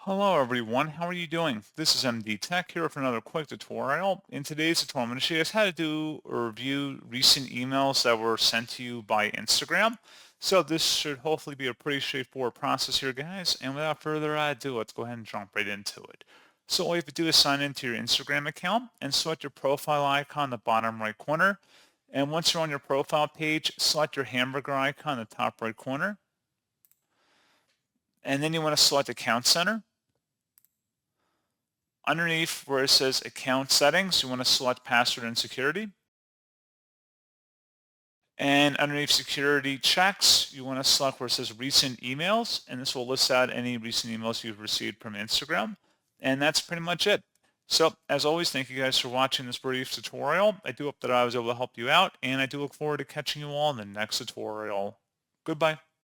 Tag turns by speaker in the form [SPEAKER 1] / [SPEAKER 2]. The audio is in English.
[SPEAKER 1] Hello everyone, how are you doing? This is MD Tech here for another quick tutorial. In today's tutorial, I'm going to show you guys how to do or review recent emails that were sent to you by Instagram. So this should hopefully be a pretty straightforward process here, guys. And without further ado, let's go ahead and jump right into it. So all you have to do is sign into your Instagram account and select your profile icon in the bottom right corner. And once you're on your profile page, select your hamburger icon in the top right corner. And then you want to select Account Center. Underneath where it says account settings, you want to select password and security. And underneath security checks, you want to select where it says recent emails, and this will list out any recent emails you've received from Instagram. And that's pretty much it. So as always, thank you guys for watching this brief tutorial. I do hope that I was able to help you out, and I do look forward to catching you all in the next tutorial. Goodbye.